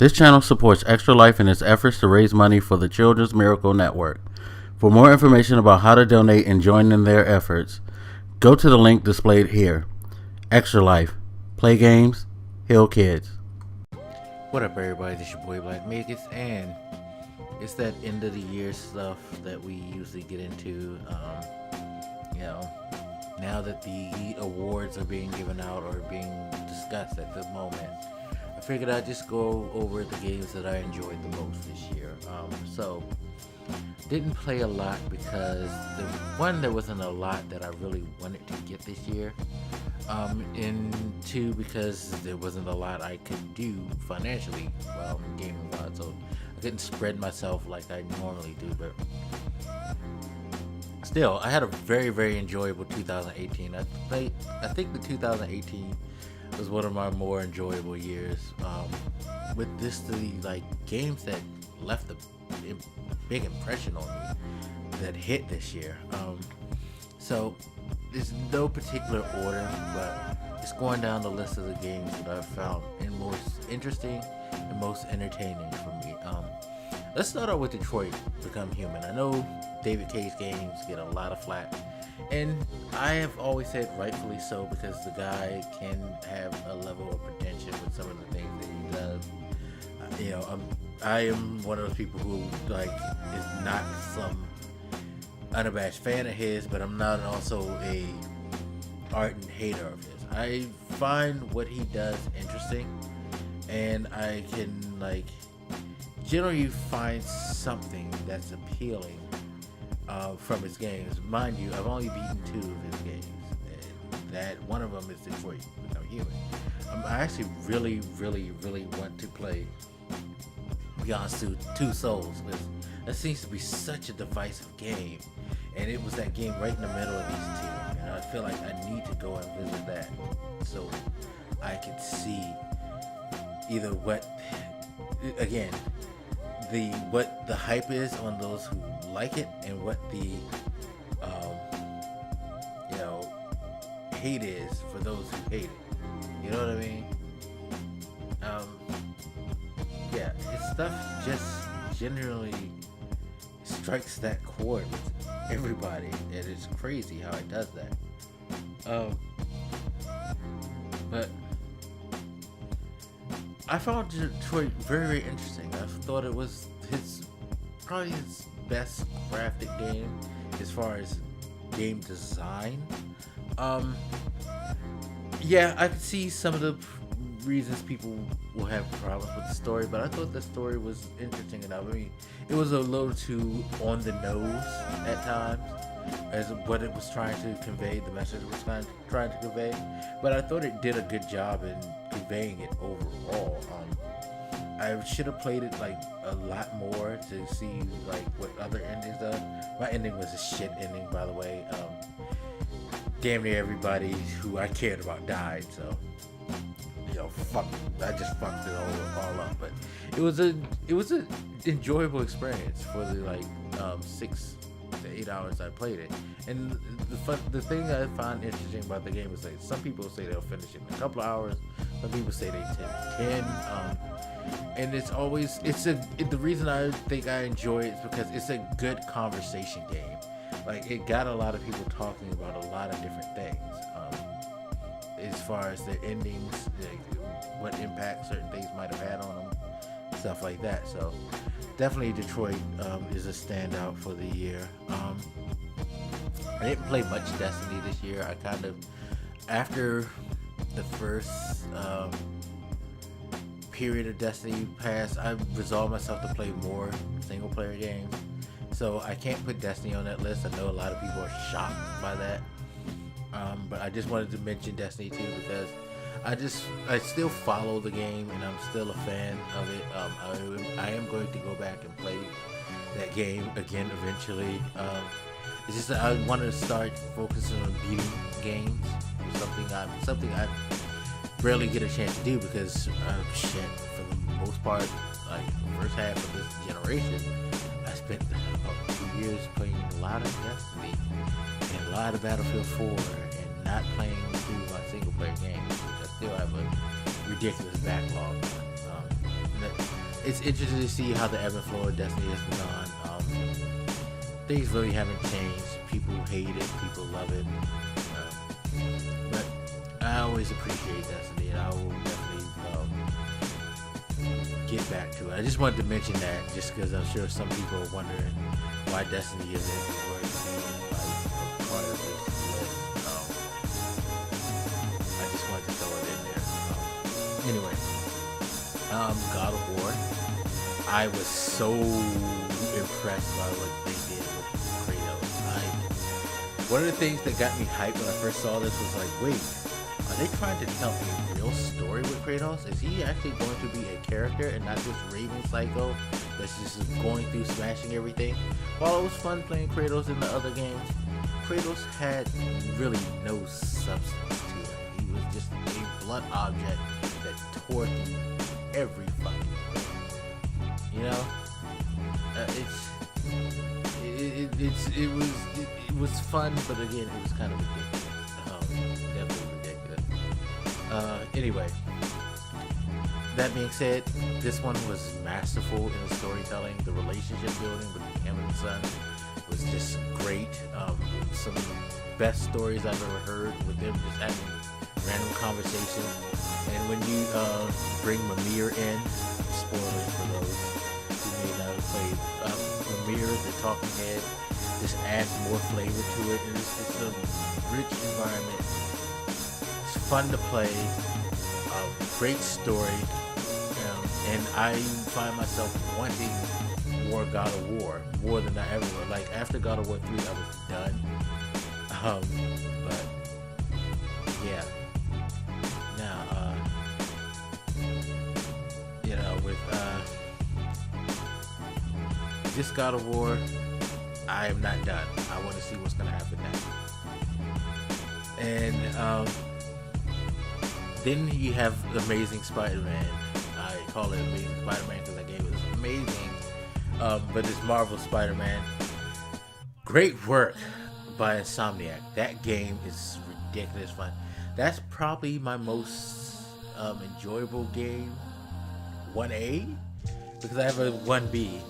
This channel supports Extra Life in its efforts to raise money for the Children's Miracle Network. For more information about how to donate and join in their efforts, go to the link displayed here. Extra Life. Play games, heal kids. What up, everybody? This your boy RAIDMAX, and it's that end of the year stuff that we usually get into. Now that the awards are being given out or being discussed at the moment, I figured I'd just go over the games that I enjoyed the most this year. So didn't play a lot because there wasn't a lot that I really wanted to get this year. And two, because there wasn't a lot I could do financially while gaming wise, so I couldn't spread myself like I normally do. But still, I had a very, very enjoyable 2018. I think the 2018 was one of my more enjoyable years. With the games that left a big impression on me that hit this year. So there's no particular order, but just going down the list of the games that I've found most interesting and most entertaining for me. Let's start out with Detroit Become Human. I know David Cage games get a lot of flack, and I have always said rightfully so, because the guy can have a level of pretension with some of the things that he does. I am one of those people who is not some unabashed fan of his, but I'm not also a ardent hater of his. I find what he does interesting, and I can generally find something that's appealing from his games. Mind you, I've only beaten 2 of his games, and that one of them is Detroit Become Human. I actually really, really, really want to play Beyond Two Souls, because that seems to be such a divisive game, and it was that game right in the middle of these two, and I feel like I need to go and visit that so I can see either what the hype is on those who like it, and what the hate is for those who hate it. You know what I mean? Yeah, his stuff just generally strikes that chord with everybody, and it's crazy how it does that. But I found Detroit very, very interesting. I thought it was probably his best crafted game as far as game design. Yeah, I could see some of the reasons people will have problems with the story, but I thought the story was interesting enough. I mean, it was a little too on the nose at times as what it was trying to convey, the message it was trying to convey, but I thought it did a good job in conveying it overall. I should have played it a lot more to see what other endings are. My ending was a shit ending, by the way. Damn near everybody who I cared about died, so I just fucked it all up. But it was an enjoyable experience for the 6 to 8 hours I played it. And the thing I find interesting about the game is some people say they'll finish it in a couple of hours, some people say they take 10. And it's always the reason I think I enjoy it is because it's a good conversation game. It got a lot of people talking about a lot of different things, as far as their endings, what impact certain things might have had on them, stuff like that. So definitely Detroit is a standout for the year. I didn't play much Destiny this year. I kind of, after the first period of Destiny passed, I resolved myself to play more single player games. So I can't put Destiny on that list. I know a lot of people are shocked by that. But I just wanted to mention Destiny 2 because I still follow the game, and I'm still a fan of it. I am going to go back and play that game again eventually. It's just that I want to start focusing on beating games, something I rarely get a chance to do, because for the most part, the first half of this generation, I spent about 2 years playing a lot of Destiny and a lot of Battlefield 4, and not playing through my single player games, which I still have a ridiculous backlog. it's interesting to see how the ebb and flow of Destiny has gone. Things really haven't changed. People hate it, people love it. But I always appreciate Destiny, and I will definitely get back to it. I just wanted to mention that, just because I'm sure some people are wondering why Destiny isn't going to be like a part of this list. I just wanted to throw it in there. Anyway, God of War. I was so impressed by what they did with Kratos. One of the things that got me hyped when I first saw this was like, wait, are they trying to tell a real story with Kratos? Is he actually going to be a character and not just Raven Psycho that's just going through smashing everything? While it was fun playing Kratos in the other games, Kratos had really no substance to him. He was just a blunt object that tore through every fucking thing. You know? It was fun, but again, it was kind of ridiculous. Definitely ridiculous. Anyway, that being said, this one was masterful in the storytelling. The relationship building with him and his son was just great. Some of the best stories I've ever heard, with them just having random conversations. And when you bring Mimir in, spoilers for those who may not have played, Mimir, the talking head, just adds more flavor to it, and it's just a rich environment. It's fun to play, great story, and I find myself wanting more God of War, more than I ever would. Like, after God of War 3, I was done, but yeah. Now, with this God of War, I am not done. I want to see what's going to happen next. And then you have Amazing Spider-Man. I call it Amazing Spider-Man because I gave it this amazing, but it's Marvel Spider-Man. Great work by Insomniac. That game is ridiculous fun. That's probably my most enjoyable game. 1A, because I have a 1B.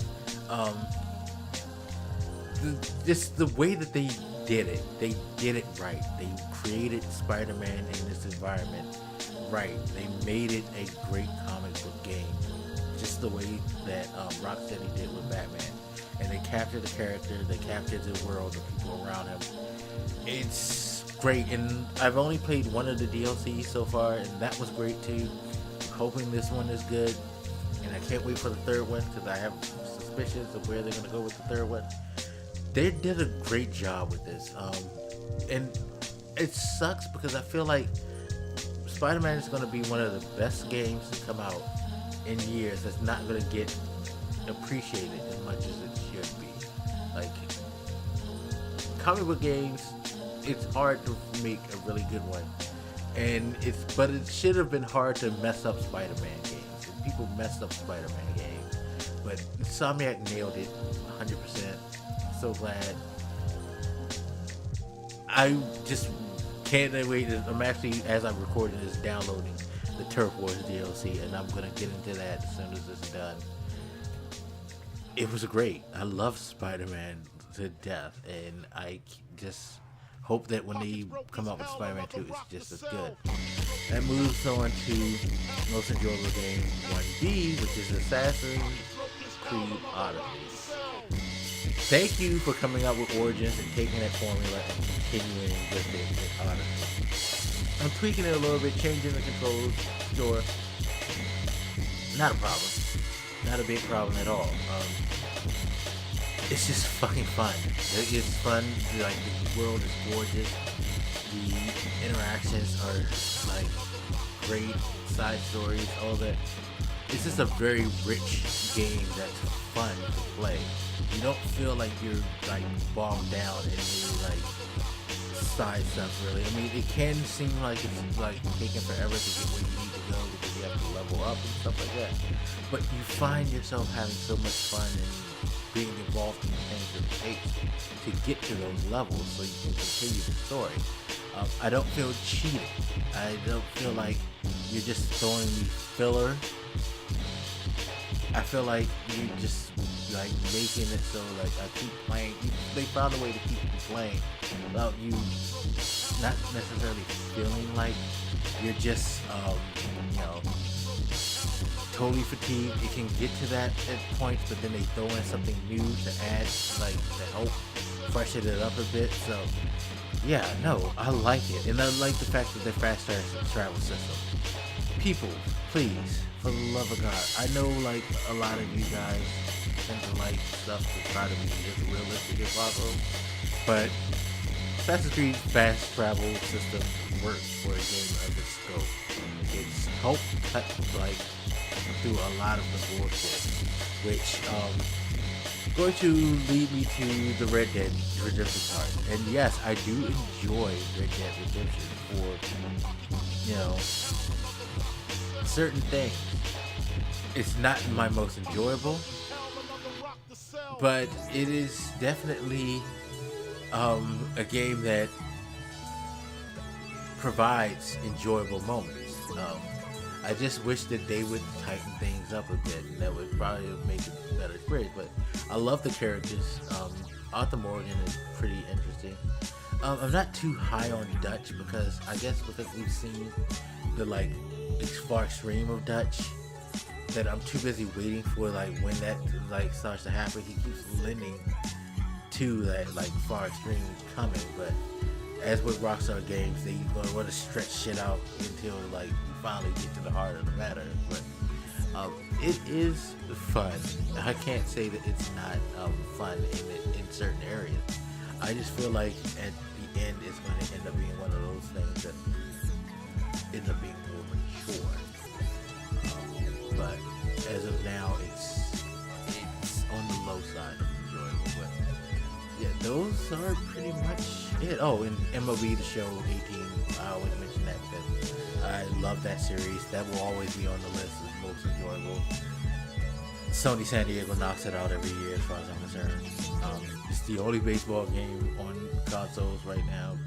Just the way that they did it right. They created Spider-Man in this environment right. They made it a great comic book game, just the way that Rocksteady did with Batman. And they captured the character, they captured the world, the people around him. It's great, and I've only played one of the DLCs so far, and that was great too. I'm hoping this one is good, and I can't wait for the third one because I have suspicions of where they're going to go with the third one. They did a great job with this, and it sucks because I feel like Spider-Man is going to be one of the best games to come out in years that's not going to get appreciated as much as it should be. Like, comic book games, it's hard to make a really good one, but it should have been hard to mess up Spider-Man games. And people messed up Spider-Man games, but Insomniac nailed it 100%. So glad. I just can't wait. I'm actually, as I'm recording this, downloading the Turf Wars DLC, and I'm gonna get into that as soon as it's done. It was great. I love Spider-Man to death, and I just hope that when they come out with Spider-Man 2, it's just as good. That moves on to most enjoyable game 1B, which is Assassin's Creed Odyssey. Thank you for coming out with Origins and taking that formula and continuing with it with Odyssey. I'm tweaking it a little bit, changing the controls. Sure, not a problem. Not a big problem at all. It's just fucking fun. It's fun. Like, the world is gorgeous. The interactions are like great. Side stories, all that. It's just a very rich game that's fun to play. You don't feel like you're like bogged down in the like side stuff, really. I mean, it can seem like it's like taking forever to get where you need to go because you have to level up and stuff like that. But you find yourself having so much fun and being involved in the things that it takes to get to those levels so you can continue the story. I don't feel cheated. I don't feel like you're just throwing me filler. I feel like you just like making it so like I keep playing. They found a way to keep you playing without you not necessarily feeling like you're just you know, totally fatigued. It can get to that at points, but then they throw in something new to add, like to help freshen it up a bit. So yeah, no, I like it, and I like the fact that they're fast travel system. People, please, for the love of God, I know like a lot of you guys tend to like stuff to try to be as realistic as possible, but Assassin's Creed fast travel system works for a game of its scope. It's helped cut like through a lot of the bullshit, which going to lead me to the Red Dead Redemption part. And yes, I do enjoy Red Dead Redemption for, you know, certain things. It's not my most enjoyable, but it is definitely a game that provides enjoyable moments. I just wish that they would tighten things up a bit, and that would probably make it a better experience. But I love the characters. Arthur Morgan is pretty interesting. I'm not too high on Dutch because I guess because we've seen the like far extreme of Dutch, that I'm too busy waiting for like when that like starts to happen. He keeps lending to that like far extreme coming, but as with Rockstar games, they want to stretch shit out until like you finally get to the heart of the matter. But it is fun. I can't say that it's not fun in certain areas. I just feel like at the end it's going to end up being one of those things that ends up being more mature. But as of now, it's on the low side of enjoyable. But yeah, those are pretty much it. Oh, and MLB The Show 18. I always mention that because I love that series. That will always be on the list as most enjoyable. Sony San Diego knocks it out every year as far as I'm concerned. It's the only baseball game on consoles right now.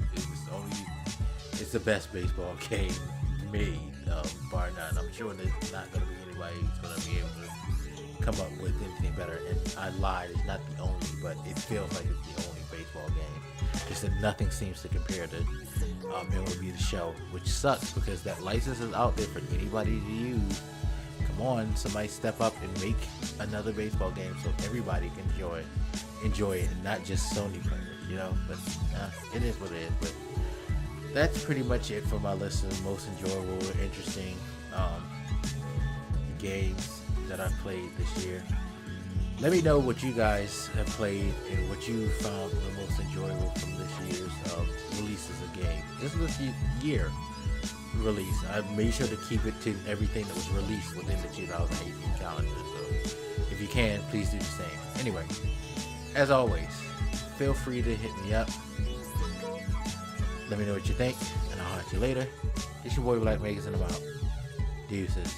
It's the best baseball game made, bar none. I'm sure there's not going to be anybody who's going to be able to come up with anything better. And I lied, it's not the only, but it feels like it's the only baseball game. Just that nothing seems to compare to MLB The Show, which sucks because that license is out there for anybody to use. Come on, somebody step up and make another baseball game so everybody can enjoy it, and not just Sony players, you know. But it is what it is. But that's pretty much it for my list of most enjoyable, interesting games that I've played this year. Let me know what you guys have played and what you found the most enjoyable from this year's releases of games. This was this year release. I made sure to keep it to everything that was released within the 2018 calendar. So if you can, please do the same. Anyway, as always, feel free to hit me up. Let me know what you think, and I'll talk to you later. It's your boy Blak, and I'm out. Deuces.